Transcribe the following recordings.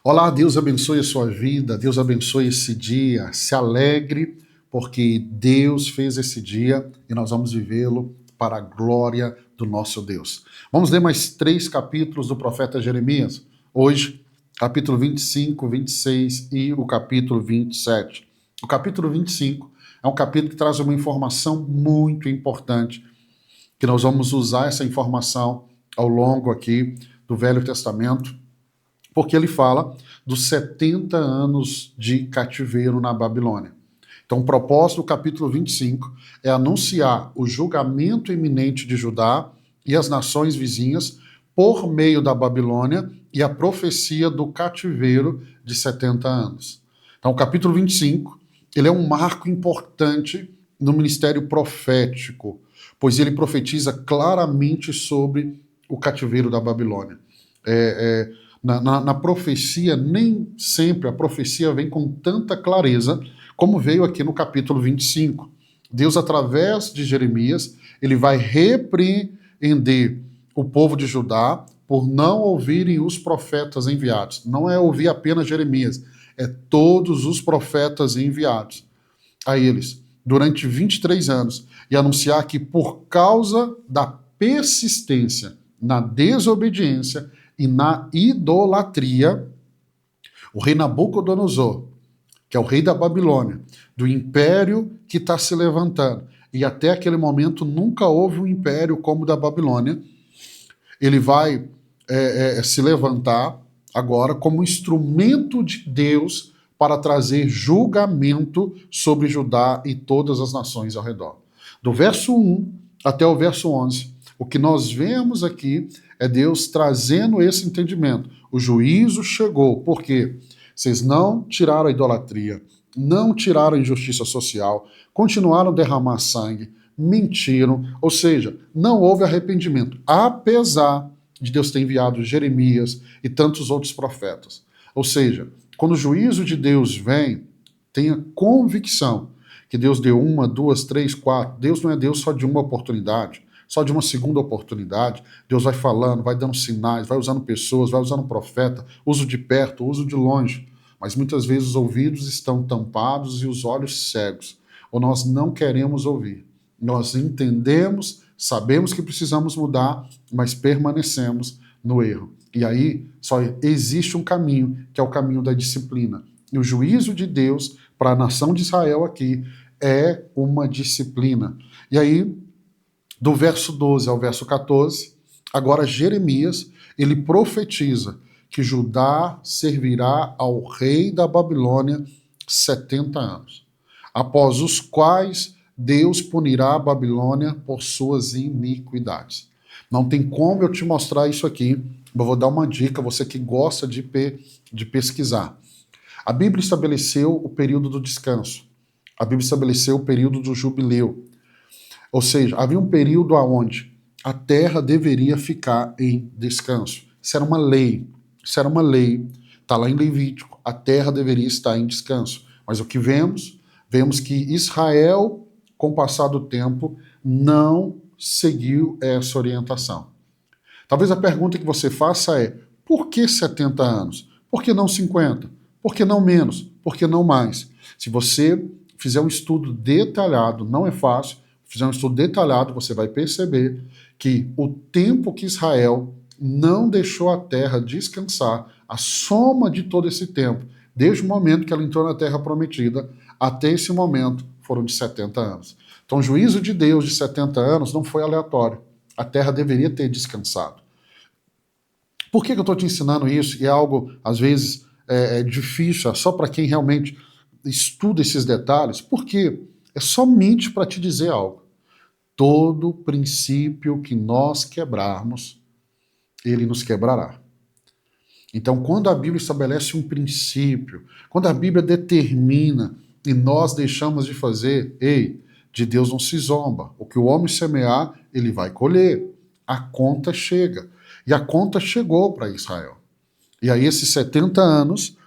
Olá, Deus abençoe a sua vida, Deus abençoe esse dia. Se alegre, porque Deus fez esse dia e nós vamos vivê-lo para a glória do nosso Deus. Vamos ler mais 3 capítulos do profeta Jeremias. Hoje, capítulo 25, 26 e o capítulo 27. O capítulo 25 é um capítulo que traz uma informação muito importante, que nós vamos usar essa informação ao longo aqui do Velho Testamento, porque ele fala dos 70 anos de cativeiro na Babilônia. Então, o propósito do capítulo 25 é anunciar o julgamento iminente de Judá e as nações vizinhas por meio da Babilônia e a profecia do cativeiro de 70 anos. Então, o capítulo 25, ele é um marco importante no ministério profético, pois ele profetiza claramente sobre o cativeiro da Babilônia. Na profecia, nem sempre a profecia vem com tanta clareza como veio aqui no capítulo 25. Deus, através de Jeremias, ele vai repreender o povo de Judá por não ouvirem os profetas enviados. Não é ouvir apenas Jeremias, é todos os profetas enviados a eles durante 23 anos e anunciar que por causa da persistência na desobediência e na idolatria, o rei Nabucodonosor, que é o rei da Babilônia, do império que está se levantando, e até aquele momento nunca houve um império como o da Babilônia, ele vai se levantar agora como instrumento de Deus para trazer julgamento sobre Judá e todas as nações ao redor. Do verso 1 até o verso 11, o que nós vemos aqui é Deus trazendo esse entendimento. O juízo chegou, porque vocês não tiraram a idolatria, não tiraram a injustiça social, continuaram a derramar sangue, mentiram, ou seja, não houve arrependimento, apesar de Deus ter enviado Jeremias e tantos outros profetas. Ou seja, quando o juízo de Deus vem, tenha convicção que Deus deu 1, 2, 3, 4. Deus não é Deus só de uma oportunidade, só de uma segunda oportunidade. Deus vai falando, vai dando sinais, vai usando pessoas, vai usando profeta, uso de perto, uso de longe. Mas muitas vezes os ouvidos estão tampados e os olhos cegos. Ou nós não queremos ouvir. Nós entendemos, sabemos que precisamos mudar, mas permanecemos no erro. E aí só existe um caminho, que é o caminho da disciplina. E o juízo de Deus para a nação de Israel aqui é uma disciplina. E aí, do verso 12 ao verso 14, agora Jeremias, ele profetiza que Judá servirá ao rei da Babilônia 70 anos, após os quais Deus punirá a Babilônia por suas iniquidades. Não tem como eu te mostrar isso aqui, eu vou dar uma dica, você que gosta de pesquisar. A Bíblia estabeleceu o período do descanso, a Bíblia estabeleceu o período do jubileu, ou seja, havia um período onde a terra deveria ficar em descanso. Isso era uma lei, está lá em Levítico, a terra deveria estar em descanso. Mas o que vemos? Vemos que Israel, com o passar do tempo, não seguiu essa orientação. Talvez a pergunta que você faça é, por que 70 anos? Por que não 50? Por que não menos? Por que não mais? Se você fizer um estudo detalhado, não é fácil, fizer um estudo detalhado, você vai perceber que o tempo que Israel não deixou a terra descansar, a soma de todo esse tempo, desde o momento que ela entrou na terra prometida, até esse momento, foram de 70 anos. Então, o juízo de Deus de 70 anos não foi aleatório. A terra deveria ter descansado. Por que eu estou te ensinando isso? E é algo, às vezes, difícil, só para quem realmente estuda esses detalhes, porque é somente para te dizer algo. Todo princípio que nós quebrarmos, ele nos quebrará. Então, quando a Bíblia estabelece um princípio, quando a Bíblia determina e nós deixamos de fazer, de Deus não se zomba. O que o homem semear, ele vai colher. A conta chega. E a conta chegou para Israel. E aí esses 70 anos,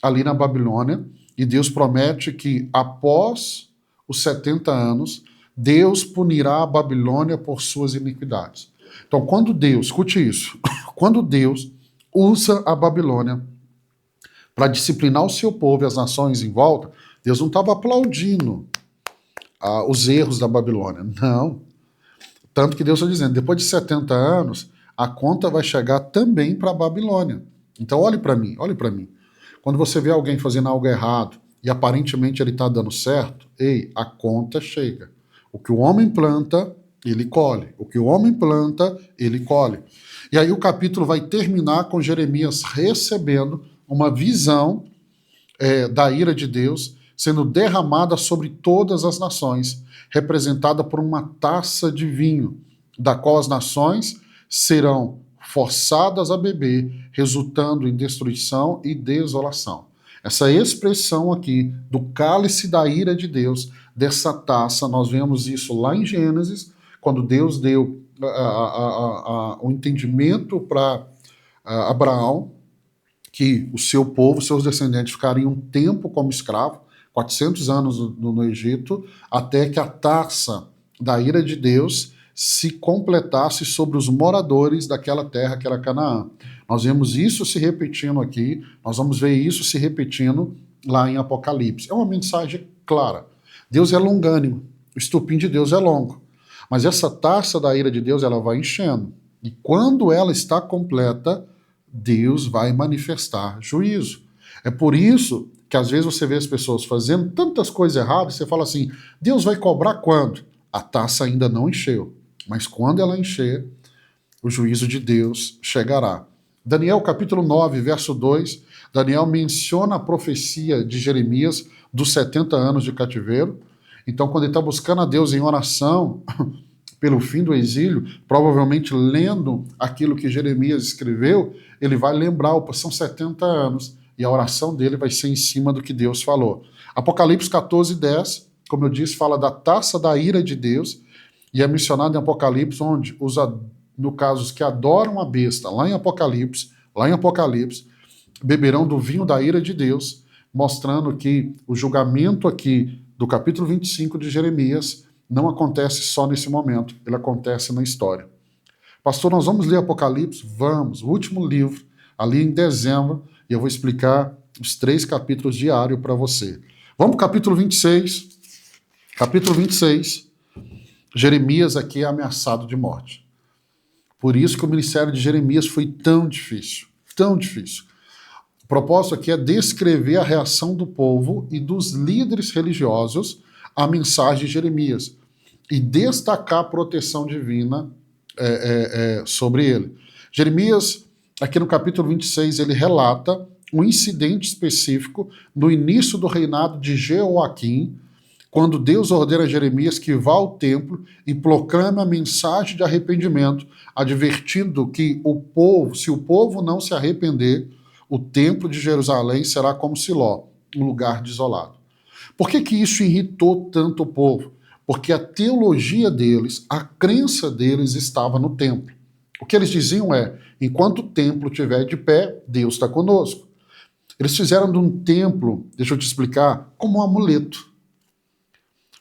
ali na Babilônia, e Deus promete que após os 70 anos, Deus punirá a Babilônia por suas iniquidades. Então, quando Deus, escute isso, quando Deus usa a Babilônia para disciplinar o seu povo e as nações em volta, Deus não estava aplaudindo os erros da Babilônia. Não. Tanto que Deus está dizendo, depois de 70 anos, a conta vai chegar também para a Babilônia. Então olhe para mim, olhe para mim. Quando você vê alguém fazendo algo errado e aparentemente ele está dando certo, ei, a conta chega. O que o homem planta, ele colhe. O que o homem planta, ele colhe. E aí o capítulo vai terminar com Jeremias recebendo uma visão da ira de Deus sendo derramada sobre todas as nações, representada por uma taça de vinho, da qual as nações serão forçadas a beber, resultando em destruição e desolação. Essa expressão aqui do cálice da ira de Deus, dessa taça, nós vemos isso lá em Gênesis, quando Deus deu o entendimento para Abraão, que o seu povo, seus descendentes, ficariam um tempo como escravo, 400 anos no Egito, até que a taça da ira de Deus se completasse sobre os moradores daquela terra que era Canaã. Nós vemos isso se repetindo aqui, nós vamos ver isso se repetindo lá em Apocalipse. É uma mensagem clara. Deus é longânimo, o estupim de Deus é longo, mas essa taça da ira de Deus ela vai enchendo, e quando ela está completa, Deus vai manifestar juízo. É por isso que às vezes você vê as pessoas fazendo tantas coisas erradas, você fala assim, Deus vai cobrar quando? A taça ainda não encheu, mas quando ela encher, o juízo de Deus chegará. Daniel capítulo 9, verso 2, Daniel menciona a profecia de Jeremias dos 70 anos de cativeiro. Então, quando ele está buscando a Deus em oração pelo fim do exílio, provavelmente lendo aquilo que Jeremias escreveu, ele vai lembrar, opa, são 70 anos, e a oração dele vai ser em cima do que Deus falou. Apocalipse 14, 10, como eu disse, fala da taça da ira de Deus, e é mencionado em Apocalipse, onde no caso, os que adoram a besta, lá em Apocalipse, beberão do vinho da ira de Deus, mostrando que o julgamento aqui do capítulo 25 de Jeremias não acontece só nesse momento, ele acontece na história. Pastor, nós vamos ler Apocalipse? Vamos, o último livro, ali em dezembro, e eu vou explicar os 3 capítulos diários para você. Vamos para o capítulo 26. Capítulo 26, Jeremias aqui é ameaçado de morte. Por isso que o ministério de Jeremias foi tão difícil, tão difícil. O propósito aqui é descrever a reação do povo e dos líderes religiosos à mensagem de Jeremias e destacar a proteção divina sobre ele. Jeremias, aqui no capítulo 26, ele relata um incidente específico no início do reinado de Jeoaquim, quando Deus ordena a Jeremias que vá ao templo e proclame a mensagem de arrependimento, advertindo que se o povo não se arrepender, o templo de Jerusalém será como Siló, um lugar desolado. Por que isso irritou tanto o povo? Porque a teologia deles, a crença deles estava no templo. O que eles diziam é, enquanto o templo estiver de pé, Deus está conosco. Eles fizeram de um templo, deixa eu te explicar, como um amuleto.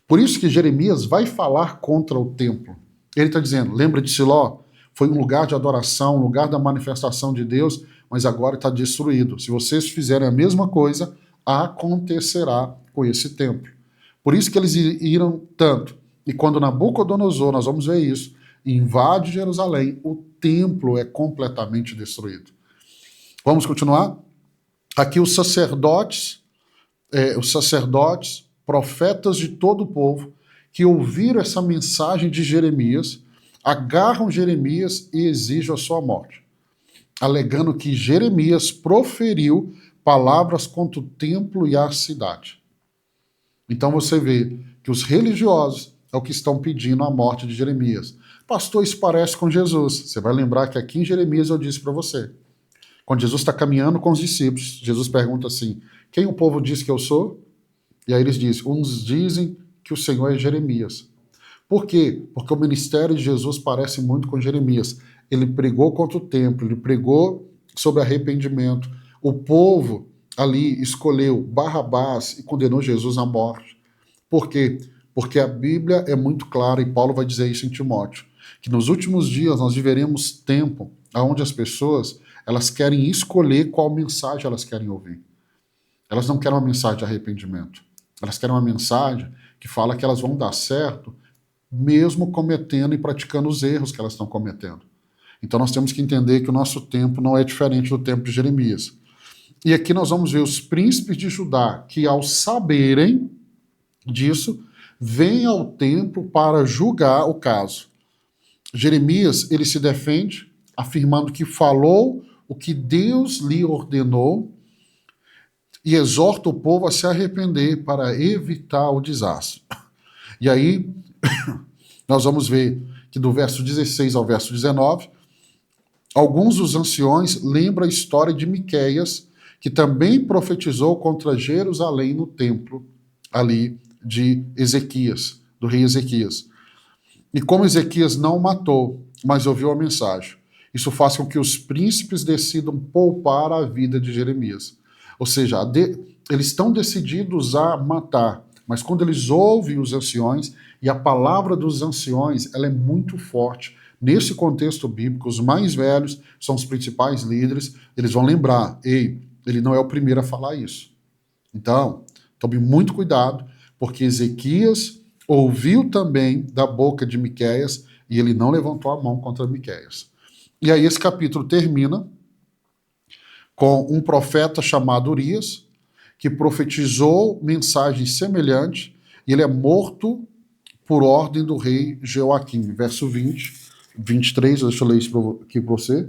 Por isso que Jeremias vai falar contra o templo. Ele está dizendo, lembra de Siló? Foi um lugar de adoração, um lugar da manifestação de Deus, mas agora está destruído. Se vocês fizerem a mesma coisa, acontecerá com esse templo. Por isso que eles iram tanto. E quando Nabucodonosor, nós vamos ver isso, invade Jerusalém, o templo é completamente destruído. Vamos continuar? Aqui os sacerdotes, profetas de todo o povo, que ouviram essa mensagem de Jeremias, agarram Jeremias e exigem a sua morte, alegando que Jeremias proferiu palavras contra o templo e a cidade. Então você vê que os religiosos é o que estão pedindo a morte de Jeremias. Pastor, isso parece com Jesus. Você vai lembrar que aqui em Jeremias eu disse para você. Quando Jesus está caminhando com os discípulos, Jesus pergunta assim, quem o povo diz que eu sou? E aí eles dizem, uns dizem que o Senhor é Jeremias. Por quê? Porque o ministério de Jesus parece muito com Jeremias. Ele pregou contra o templo, ele pregou sobre arrependimento. O povo ali escolheu Barrabás e condenou Jesus à morte. Por quê? Porque a Bíblia é muito clara, e Paulo vai dizer isso em Timóteo, que nos últimos dias nós viveremos tempo onde as pessoas elas querem escolher qual mensagem elas querem ouvir. Elas não querem uma mensagem de arrependimento. Elas querem uma mensagem que fala que elas vão dar certo, mesmo cometendo e praticando os erros que elas estão cometendo. Então nós temos que entender que o nosso tempo não é diferente do tempo de Jeremias. E aqui nós vamos ver os príncipes de Judá, que ao saberem disso, vêm ao templo para julgar o caso. Jeremias, ele se defende, afirmando que falou o que Deus lhe ordenou e exorta o povo a se arrepender para evitar o desastre. E aí, nós vamos ver que do verso 16 ao verso 19, alguns dos anciões lembram a história de Miqueias, que também profetizou contra Jerusalém no templo ali de Ezequias, do rei Ezequias. E como Ezequias não o matou, mas ouviu a mensagem, isso faz com que os príncipes decidam poupar a vida de Jeremias. Ou seja, eles estão decididos a matar, mas quando eles ouvem os anciões, e a palavra dos anciões ela é muito forte, nesse contexto bíblico, os mais velhos são os principais líderes, eles vão lembrar, ei, ele não é o primeiro a falar isso. Então, tome muito cuidado, porque Ezequias ouviu também da boca de Miqueias e ele não levantou a mão contra Miqueias. E aí esse capítulo termina com um profeta chamado Urias, que profetizou mensagem semelhante, e ele é morto por ordem do rei Jeoaquim. Verso 20, 23, deixa eu ler isso aqui para você.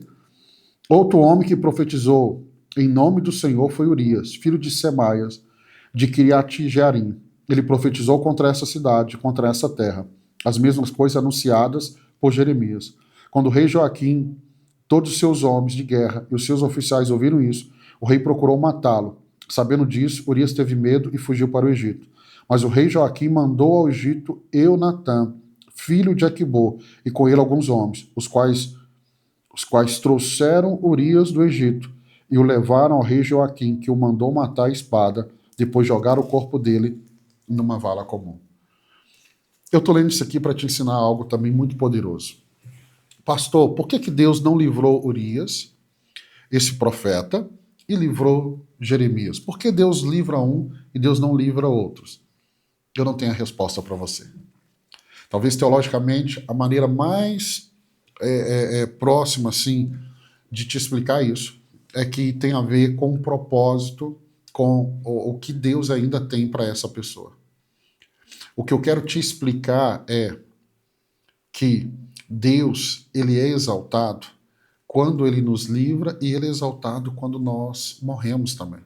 Outro homem que profetizou em nome do Senhor foi Urias, filho de Semaias, de Kiriat-Jearim. Ele profetizou contra essa cidade, contra essa terra, as mesmas coisas anunciadas por Jeremias. Quando o rei Joaquim, todos os seus homens de guerra e os seus oficiais ouviram isso, o rei procurou matá-lo. Sabendo disso, Urias teve medo e fugiu para o Egito. Mas o rei Joaquim mandou ao Egito Eunatã, filho de Aquibor, e com ele alguns homens, os quais trouxeram Urias do Egito e o levaram ao rei Joaquim, que o mandou matar a espada, depois jogar o corpo dele numa vala comum. Eu estou lendo isso aqui para te ensinar algo também muito poderoso. Pastor, por que Deus não livrou Urias, esse profeta, e livrou Jeremias? Por que Deus livra um e Deus não livra outros? Eu não tenho a resposta para você. Talvez teologicamente a maneira mais próxima assim de te explicar isso é que tem a ver com o propósito, com o que Deus ainda tem para essa pessoa. O que eu quero te explicar é que Deus, ele é exaltado quando ele nos livra e ele é exaltado quando nós morremos também.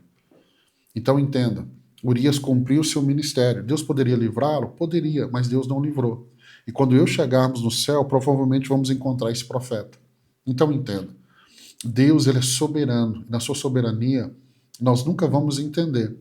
Então entenda, Urias cumpriu seu ministério. Deus poderia livrá-lo? Poderia, mas Deus não livrou. E quando eu chegarmos no céu, provavelmente vamos encontrar esse profeta. Então entenda, Deus ele é soberano. Na sua soberania, nós nunca vamos entender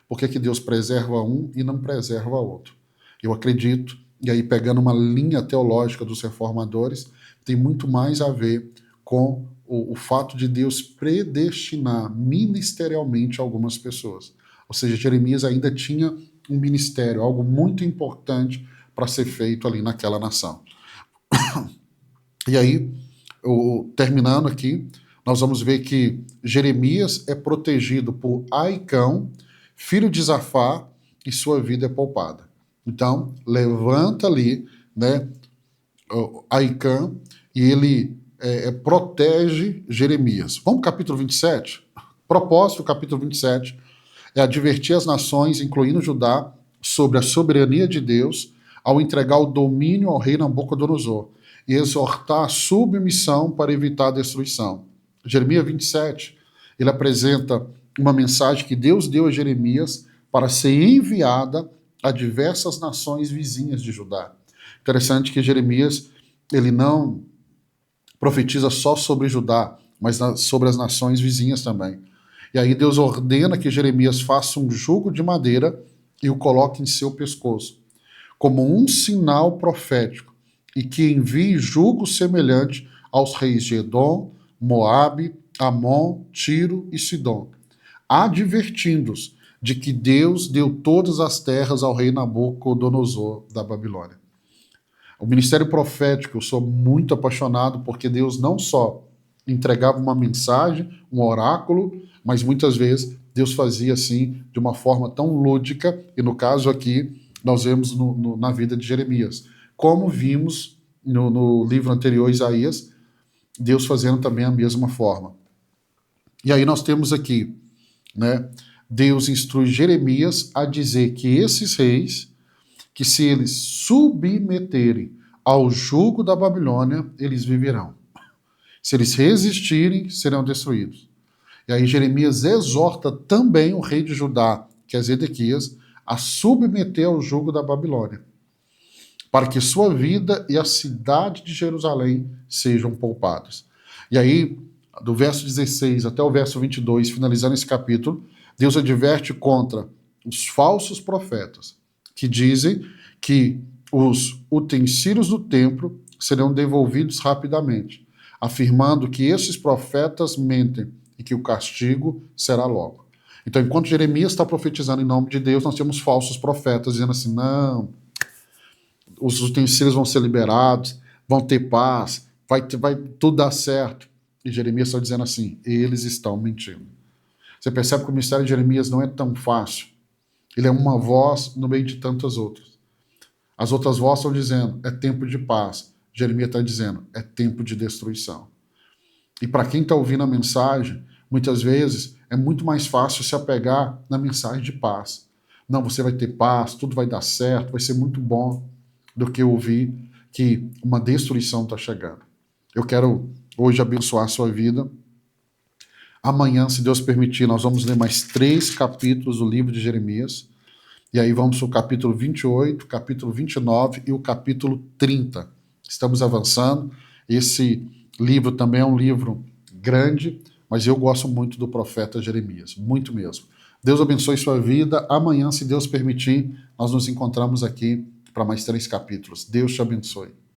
por que Deus preserva um e não preserva outro. Eu acredito, e aí pegando uma linha teológica dos reformadores, tem muito mais a ver com o fato de Deus predestinar ministerialmente algumas pessoas. Ou seja, Jeremias ainda tinha um ministério, algo muito importante para ser feito ali naquela nação. E aí, terminando aqui, nós vamos ver que Jeremias é protegido por Aicão, filho de Zafá, e sua vida é poupada. Então, levanta ali, né, Aicão, e ele protege Jeremias. Vamos para o capítulo 27? Propósito do capítulo 27 é advertir as nações, incluindo Judá, sobre a soberania de Deus, ao entregar o domínio ao rei Nabucodonosor, e exortar a submissão para evitar a destruição. Jeremias 27, ele apresenta uma mensagem que Deus deu a Jeremias para ser enviada a diversas nações vizinhas de Judá. Interessante que Jeremias, ele não profetiza só sobre Judá, mas sobre as nações vizinhas também. E aí Deus ordena que Jeremias faça um jugo de madeira e o coloque em seu pescoço, como um sinal profético, e que envie jugo semelhante aos reis de Edom, Moabe, Amon, Tiro e Sidom, advertindo-os de que Deus deu todas as terras ao rei Nabucodonosor da Babilônia. O ministério profético, eu sou muito apaixonado porque Deus não só entregava uma mensagem, um oráculo, mas muitas vezes Deus fazia assim, de uma forma tão lúdica, e no caso aqui, nós vemos na vida de Jeremias. Como vimos no livro anterior, Isaías, Deus fazendo também a mesma forma. E aí nós temos aqui, né, Deus instrui Jeremias a dizer que esses reis, que se eles submeterem ao jugo da Babilônia, eles viverão. Se eles resistirem, serão destruídos. E aí Jeremias exorta também o rei de Judá, que é Zedequias, a submeter ao jugo da Babilônia, para que sua vida e a cidade de Jerusalém sejam poupadas. E aí, do verso 16 até o verso 22, finalizando esse capítulo, Deus adverte contra os falsos profetas, que dizem que os utensílios do templo serão devolvidos rapidamente, afirmando que esses profetas mentem e que o castigo será logo. Então, enquanto Jeremias está profetizando em nome de Deus, nós temos falsos profetas dizendo assim, não, os utensílios vão ser liberados, vão ter paz, vai tudo dar certo. E Jeremias está dizendo assim, eles estão mentindo. Você percebe que o ministério de Jeremias não é tão fácil. Ele é uma voz no meio de tantas outras. As outras vozes estão dizendo, é tempo de paz. Jeremias está dizendo, é tempo de destruição. E para quem está ouvindo a mensagem, muitas vezes é muito mais fácil se apegar na mensagem de paz. Não, você vai ter paz, tudo vai dar certo, vai ser muito bom, do que ouvir que uma destruição está chegando. Eu quero hoje abençoar a sua vida. Amanhã, se Deus permitir, nós vamos ler mais 3 capítulos do livro de Jeremias. E aí vamos para o capítulo 28, capítulo 29 e o capítulo 30. Estamos avançando. Esse livro também é um livro grande, mas eu gosto muito do profeta Jeremias, muito mesmo. Deus abençoe sua vida. Amanhã, se Deus permitir, nós nos encontramos aqui para mais 3 capítulos. Deus te abençoe.